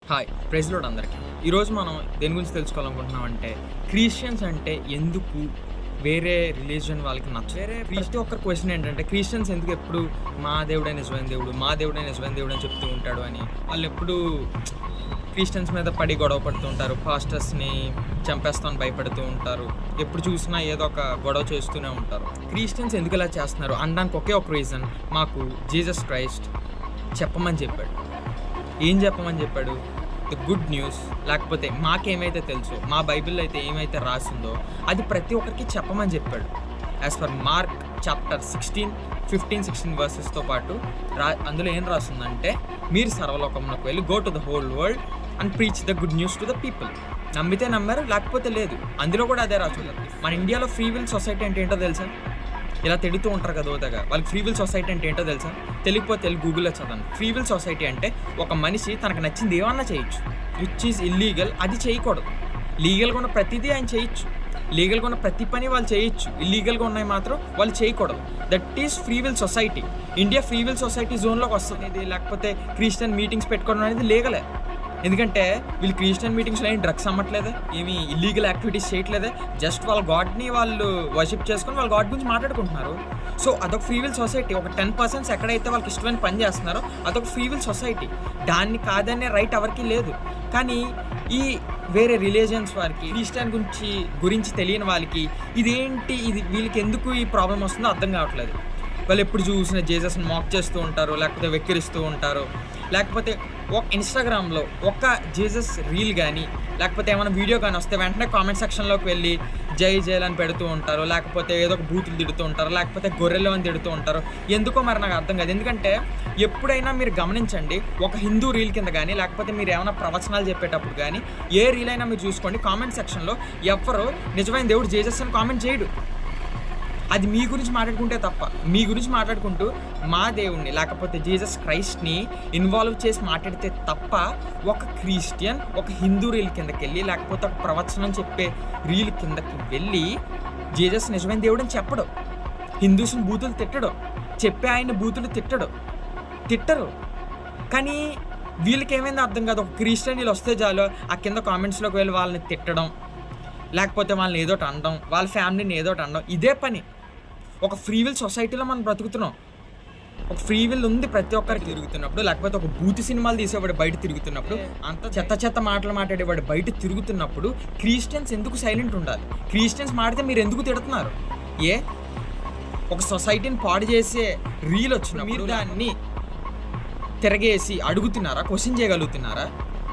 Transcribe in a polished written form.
Hi praise lord అందరికీ. ఈరోజు మనం దేని గురించి తెలుసుకోవాలనుకుంటున్నామంటే క్రిస్టియన్స్ అంటే ఎందుకు వేరే రిలీజియన్ వాళ్ళకి నచ్చరు. ప్రతి ఒక్కరి క్వశ్చన్ ఏంటంటే క్రిస్టియన్స్ ఎందుకు ఎప్పుడు మా దేవుడే నిజమైన దేవుడు, మా దేవుడే నిజమైన దేవుడు అని చెప్తూ ఉంటాడు అని. వాళ్ళు ఎప్పుడు క్రిస్టియన్స్ మీద పడి గొడవ పడుతూ ఉంటారు, పాస్టర్స్ని చంపేస్తామని భయపడుతూ ఉంటారు, ఎప్పుడు చూసినా ఏదో ఒక గొడవ చేస్తూనే ఉంటారు. క్రిస్టియన్స్ ఎందుకు ఇలా చేస్తున్నారు అనడానికి ఒకే ఒక రీజన్, మాకు జీసస్ క్రైస్ట్ చెప్పమని చెప్పాడు. ఏం చెప్పమని చెప్పాడు? ద గుడ్ న్యూస్, లేకపోతే మాకేమైతే తెలుసో, మా బైబిల్లో అయితే ఏమైతే రాసిందో అది ప్రతి ఒక్కరికి చెప్పమని చెప్పాడు. యాజ్ పర్ మార్క్ చాప్టర్ 15-16 వర్సెస్తో పాటు అందులో ఏం రాస్తుందంటే, మీరు సర్వలోకంలోకి వెళ్ళి go to the whole world and preach the good news to the people. నమ్మితే నమ్మారు, లేకపోతే లేదు. అందులో కూడా అదే రాస్తుంది. మన ఇండియాలో ఫ్రీ విల్ సొసైటీ అంటే ఏంటో తెలుసా? ఇలా తిడుతూ ఉంటారు కదా ఓతగా. వాళ్ళకి ఫ్రీ విల్ సొసైటీ అంటే ఏంటో తెలుసా? తెలియకపోతే గూగుల్లో చదవండి. ఫ్రీ విల్ సొసైటీ అంటే ఒక మనిషి తనకు నచ్చింది ఏమన్నా చేయొచ్చు. విచ్ ఈజ్ ఇల్లీగల్ అది చేయకూడదు. లీగల్గా ఉన్న ప్రతిదీ ఆయన చేయొచ్చు, లీగల్గా ఉన్న ప్రతి పని వాళ్ళు చేయొచ్చు, ఇల్లీగల్గా ఉన్నాయి మాత్రం వాళ్ళు చేయకూడదు. That is free will society. India free will society జోన్లోకి వస్తుంది. లేకపోతే క్రిస్టియన్ మీటింగ్స్ పెట్టుకోవడం అనేది లీగలే. ఎందుకంటే వీళ్ళు క్రిస్టియన్ మీటింగ్స్లో ఏం డ్రగ్స్ అమ్మట్లేదే, ఏమి ఇల్లీగల్ యాక్టివిటీస్ చేయట్లేదే, జస్ట్ వాళ్ళ గాడ్ని వాళ్ళు వర్షిప్ చేసుకొని వాళ్ళ గాడ్ గురించి మాట్లాడుకుంటున్నారు. సో అదొక ఫ్రీ విల్ సొసైటీ. ఒక 10% ఎక్కడైతే వాళ్ళకి ఇష్టమైన పని చేస్తున్నారో అదొక ఫ్రీ విల్ సొసైటీ. దాన్ని కాదనే రైట్ ఎవరికి లేదు. కానీ ఈ వేరే రిలీజియన్స్ వారికి, క్రిస్టియన్ గురించి తెలియని వాళ్ళకి ఇదేంటి, ఇది వీళ్ళకి ఎందుకు ఈ ప్రాబ్లం వస్తుందో అర్థం కావట్లేదు. వాళ్ళు ఎప్పుడు చూసిన జీసస్ని మాక్ చేస్తూ ఉంటారు, లేకపోతే వెక్కిరిస్తూ ఉంటారు, లేకపోతే ఒక ఇన్స్టాగ్రామ్లో ఒక జీసస్ రీల్ కానీ లేకపోతే ఏమైనా వీడియో కానీ వస్తే వెంటనే కామెంట్ సెక్షన్లోకి వెళ్ళి జై జైలు అని పెడుతూ ఉంటారు, లేకపోతే ఏదో ఒక బూతులు తిడుతూ ఉంటారు, లేకపోతే గొర్రెలు అని తిడుతూ ఉంటారు. ఎందుకో మరి నాకు అర్థం కాదు. ఎందుకంటే ఎప్పుడైనా మీరు గమనించండి, ఒక హిందూ రీల్ కింద కానీ లేకపోతే మీరు ఏమైనా ప్రవచనాలు చెప్పేటప్పుడు కానీ ఏ రీల్ అయినా మీరు చూసుకోండి, కామెంట్ సెక్షన్లో ఎవరు నిజమైన దేవుడు జీసస్ అని కామెంట్ చేయడు. అది మీ గురించి మాట్లాడుకుంటే తప్ప, మీ గురించి మాట్లాడుకుంటూ మా దేవుణ్ణి లేకపోతే జీసస్ క్రైస్ట్ని ఇన్వాల్వ్ చేసి మాట్లాడితే తప్ప ఒక క్రిస్టియన్ ఒక హిందూ రీల్ కిందకి వెళ్ళి లేకపోతే ఒక ప్రవచనం చెప్పే రీల్ కిందకి వెళ్ళి జీసస్ నిజమైన దేవుడు అని చెప్పడు, హిందూస్ని బూతులు తిట్టడు, చెప్పే ఆయన బూతులు తిట్టరు. కానీ వీళ్ళకి ఏమైందో అర్థం కాదు. ఒక క్రిస్టియన్ వీళ్ళు వస్తే చాలు ఆ కింద కామెంట్స్లోకి వెళ్ళి వాళ్ళని తిట్టడం, లేకపోతే వాళ్ళని ఏదోటి అనడం, వాళ్ళ ఫ్యామిలీని ఏదోటి అనడం, ఇదే పని. ఒక ఫ్రీ విల్ సొసైటీలో మనం బ్రతుకుతున్నాం. ఒక ఫ్రీ విల్ ఉంది ప్రతి ఒక్కరికి. తిరుగుతున్నప్పుడు లేకపోతే ఒక బూతి సినిమాలు తీసేవాడు బయట తిరుగుతున్నప్పుడు, అంత చెత్త మాటలు మాట్లాడేవాడు బయట తిరుగుతున్నప్పుడు క్రిస్టియన్స్ ఎందుకు సైలెంట్ ఉండాలి? క్రిస్టియన్స్ మాడితే మీరు ఎందుకు తిడుతున్నారు? ఒక సొసైటీని పాడు చేసే రీల్ వచ్చిన మీరు దాన్ని తిరగేసి అడుగుతున్నారా? క్వశ్చన్ చేయగలుగుతున్నారా?